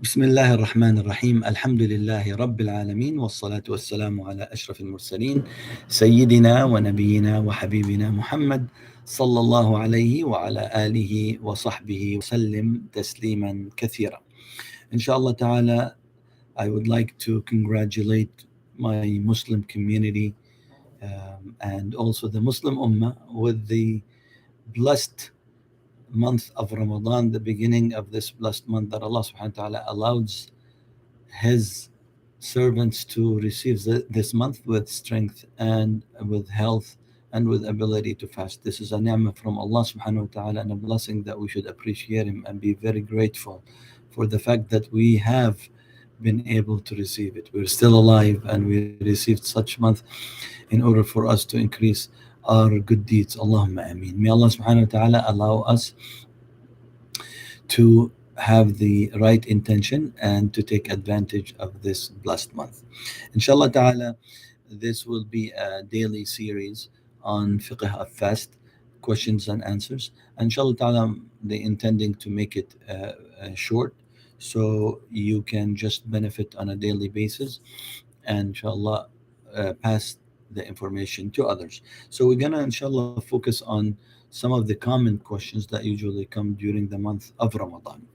بسم الله الرحمن الرحيم. الحمد لله رب العالمين، والصلاة والسلام على أشرف المرسلين سيدنا ونبينا وحبيبنا محمد صلى الله عليه وعلى آله وصحبه وسلم تسليما كثيرا. Inshallah ta'ala, I would like to congratulate my Muslim community and also the Muslim Ummah with the blessed month of Ramadan, the beginning of this blessed month that Allah subhanahu wa ta'ala allows His servants to receive this month with strength and with health and with ability to fast. This is a ni'mah from Allah subhanahu wa ta'ala and a blessing that we should appreciate Him and be very grateful for the fact that we have been able to receive it. We're still alive and we received such month in order for us to increase our good deeds. Allahumma ameen. May Allah subhanahu wa ta'ala allow us to have the right intention and to take advantage of this blessed month. Inshallah ta'ala, this will be a daily series on fiqh of fast, questions and answers. Inshallah ta'ala, they intending to make it short so you can just benefit on a daily basis and inshallah pass the information to others. So we're gonna inshallah focus on some of the common questions that usually come during the month of Ramadan.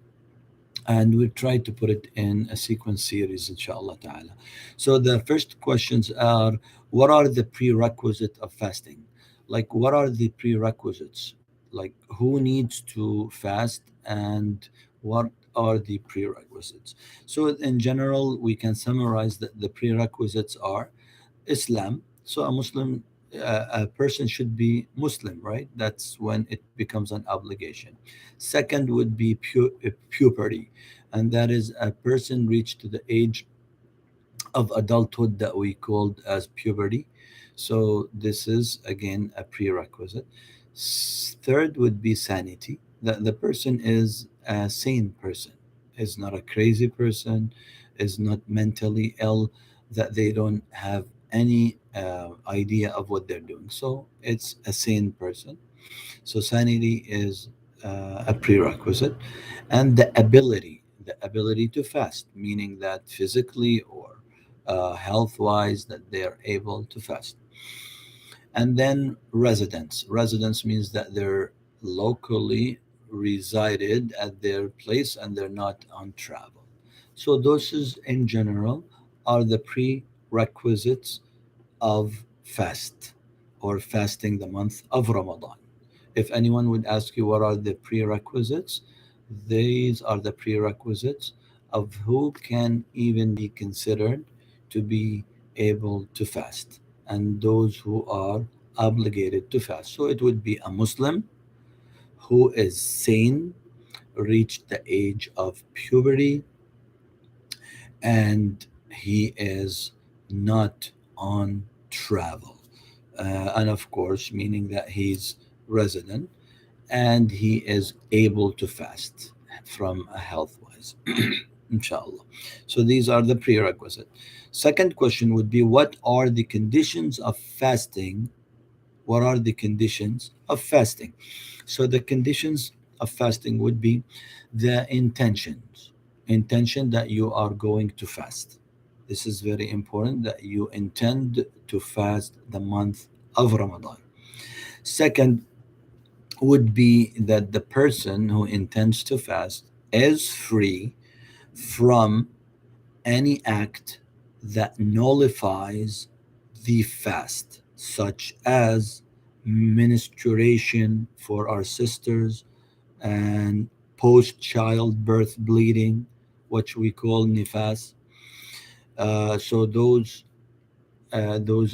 And we'll try to put it in a sequence series, inshallah ta'ala. So the first questions are, what are the prerequisites of fasting? Like, what are the prerequisites? Like, who needs to fast and what are the prerequisites? So in general, we can summarize that the prerequisites are Islam. So a person should be Muslim, right? That's when it becomes an obligation. Second would be puberty, and that is a person reached to the age of adulthood that we called as puberty. So this is again a prerequisite. Third would be sanity, that the person is a sane person, is not a crazy person, is not mentally ill, that they don't have any idea of what they're doing. So it's a sane person. So sanity is a prerequisite, and the ability to fast, meaning that physically or health wise that they are able to fast. And then residence. Residence means that they're locally resided at their place and they're not on travel. So those is in general are the prerequisites of fast or fasting the month of Ramadan. If anyone would ask you what are the prerequisites, these are the prerequisites of who can even be considered to be able to fast and those who are obligated to fast. So it would be a Muslim who is sane, reached the age of puberty, and he is not on travel. And of course, meaning that he's resident and he is able to fast from a health wise, inshallah. So these are the prerequisites. Second question would be, what are the conditions of fasting? What are the conditions of fasting? So the conditions of fasting would be the intention that you are going to fast. This is very important, that you intend to fast the month of Ramadan. Second would be that the person who intends to fast is free from any act that nullifies the fast, such as menstruation for our sisters and post childbirth bleeding, which we call nifas. So those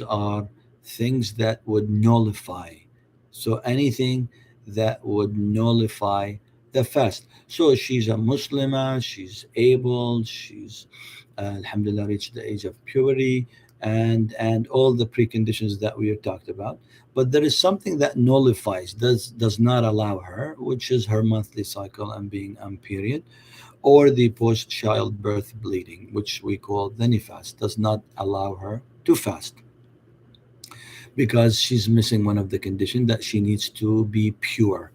are things that would nullify. So anything that would nullify the fast. So she's a Muslimah, she's able, she's alhamdulillah reached the age of puberty and all the preconditions that we have talked about. But there is something that nullifies, does not allow her, which is her monthly cycle and being on period, or the post childbirth bleeding, which we call the nifas, does not allow her to fast because she's missing one of the conditions, that she needs to be pure.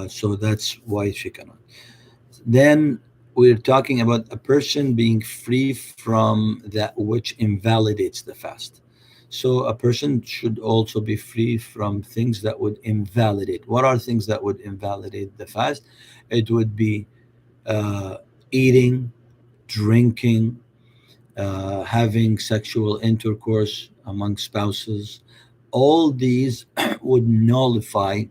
So that's why she cannot. Then we're talking about a person being free from that which invalidates the fast. So a person should also be free from things that would invalidate. What are things that would invalidate the fast? It would be uh, eating, drinking, having sexual intercourse among spouses. All these would nullify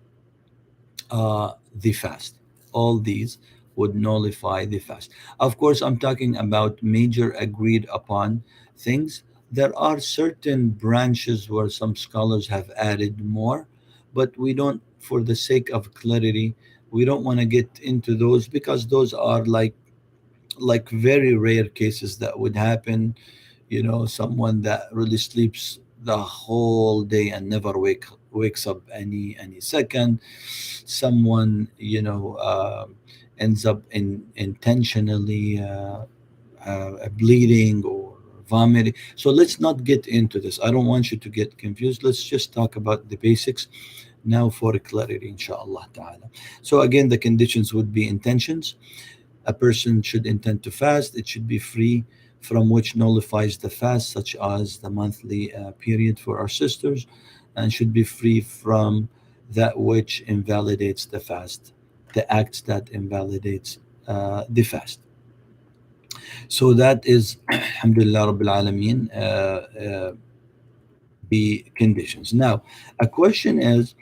the fast. All these would nullify the fast. Of course, I'm talking about major agreed upon things. There are certain branches where some scholars have added more, but we don't, for the sake of clarity, we don't want to get into those because those are like very rare cases that would happen. Someone that really sleeps the whole day and never wakes up any second. Someone ends up in intentionally bleeding or vomiting. So let's not get into this. I don't want you to get confused. Let's just talk about the basics now for clarity, inshallah ta'ala. So again, the conditions would be intentions. A person should intend to fast. It should be free from which nullifies the fast, such as the monthly period for our sisters, and should be free from that which invalidates the fast, the acts that invalidates the fast. So that is, alhamdulillah Rabbil Alameen, the conditions. Now, a question is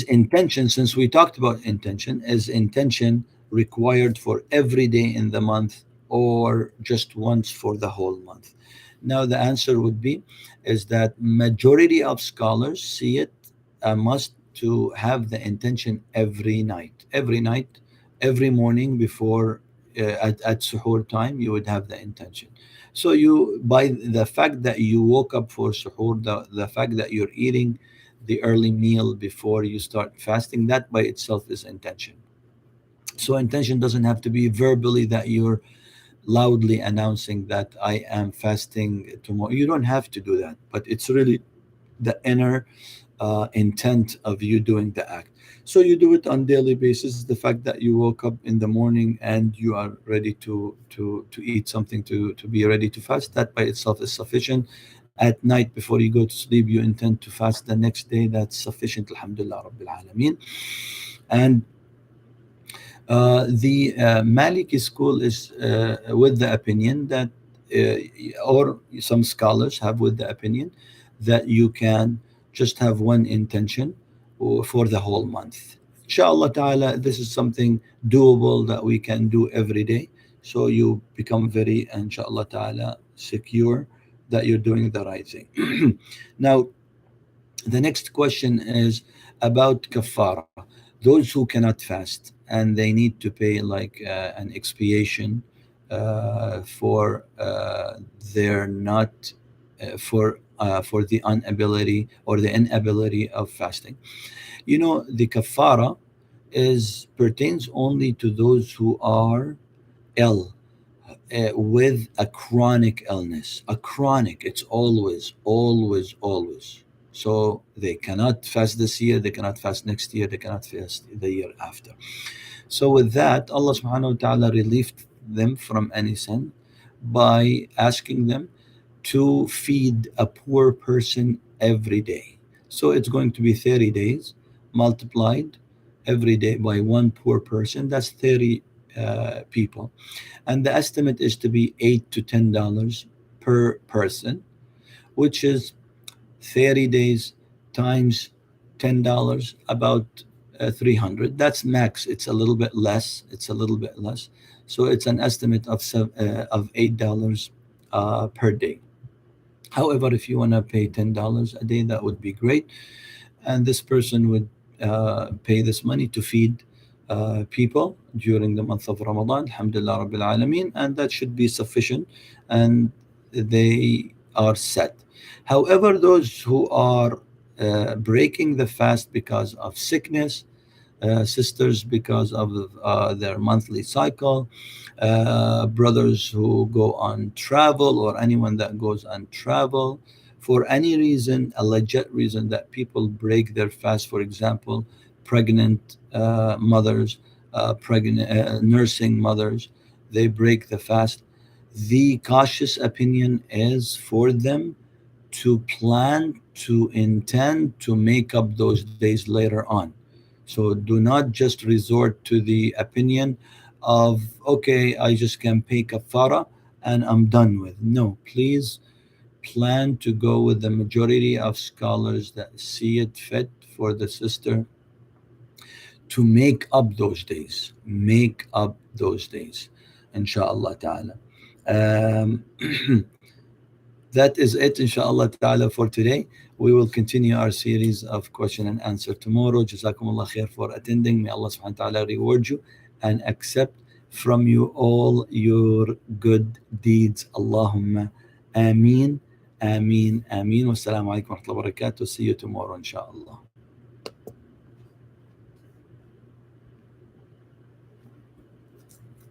intention, since we talked about intention, is intention required for every day in the month or just once for the whole month? Now the answer would be is that majority of scholars see it a must to have the intention every night, every morning before at suhoor time you would have the intention. So you, by the fact that you woke up for suhoor, the fact that you're eating the early meal before you start fasting, that by itself is intention. So intention doesn't have to be verbally that you're loudly announcing that I am fasting tomorrow. You don't have to do that, but it's really the inner intent of you doing the act. So you do it on daily basis. The fact that you woke up in the morning and you are ready to eat something to be ready to fast, that by itself is sufficient. At night before you go to sleep, you intend to fast the next day. That's sufficient. Alhamdulillah Rabbil Alameen. And the Maliki school is with the opinion that, or some scholars have with the opinion that you can just have one intention for the whole month. Inshallah ta'ala, this is something doable that we can do every day. So you become very, inshallah ta'ala, secure that you're doing the right thing. Now, the next question is about kafara. Those who cannot fast and they need to pay like an expiation for their not for the inability or the inability of fasting. The kafara is pertains only to those who are ill with a chronic illness. A chronic, it's always, always, always. So they cannot fast this year, they cannot fast next year, they cannot fast the year after. So with that, Allah subhanahu wa ta'ala relieved them from any sin by asking them to feed a poor person every day. So it's going to be 30 days multiplied every day by one poor person. That's 30 people, and the estimate is to be $8 to $10 per person, which is 30 days times $10, about 300. That's max. It's a little bit less. It's a little bit less. So it's an estimate of $8 per day. However, if you want to pay $10 a day, that would be great. And this person would pay this money to feed people during the month of Ramadan, alhamdulillah Rabbil Alameen, and that should be sufficient, and they are set. However, those who are breaking the fast because of sickness, sisters because of their monthly cycle, brothers who go on travel, or anyone that goes on travel for any reason, a legit reason that people break their fast. For example, pregnant mothers, pregnant nursing mothers, they break the fast. The cautious opinion is for them to plan, to intend to make up those days later on. So do not just resort to the opinion of, okay, I just can pay kafara and I'm done with. No, please plan to go with the majority of scholars that see it fit for the sister to make up those days. Make up those days, inshallah ta'ala. Um, that is it, inshallah ta'ala, for today. We will continue our series of question and answer tomorrow. Jazakumullah khair for attending. May Allah subhanahu wa ta'ala reward you and accept from you all your good deeds. Allahumma ameen, ameen, ameen. Wassalamu alaikum wa rahmatullahi wa barakatuh. See you tomorrow, inshallah.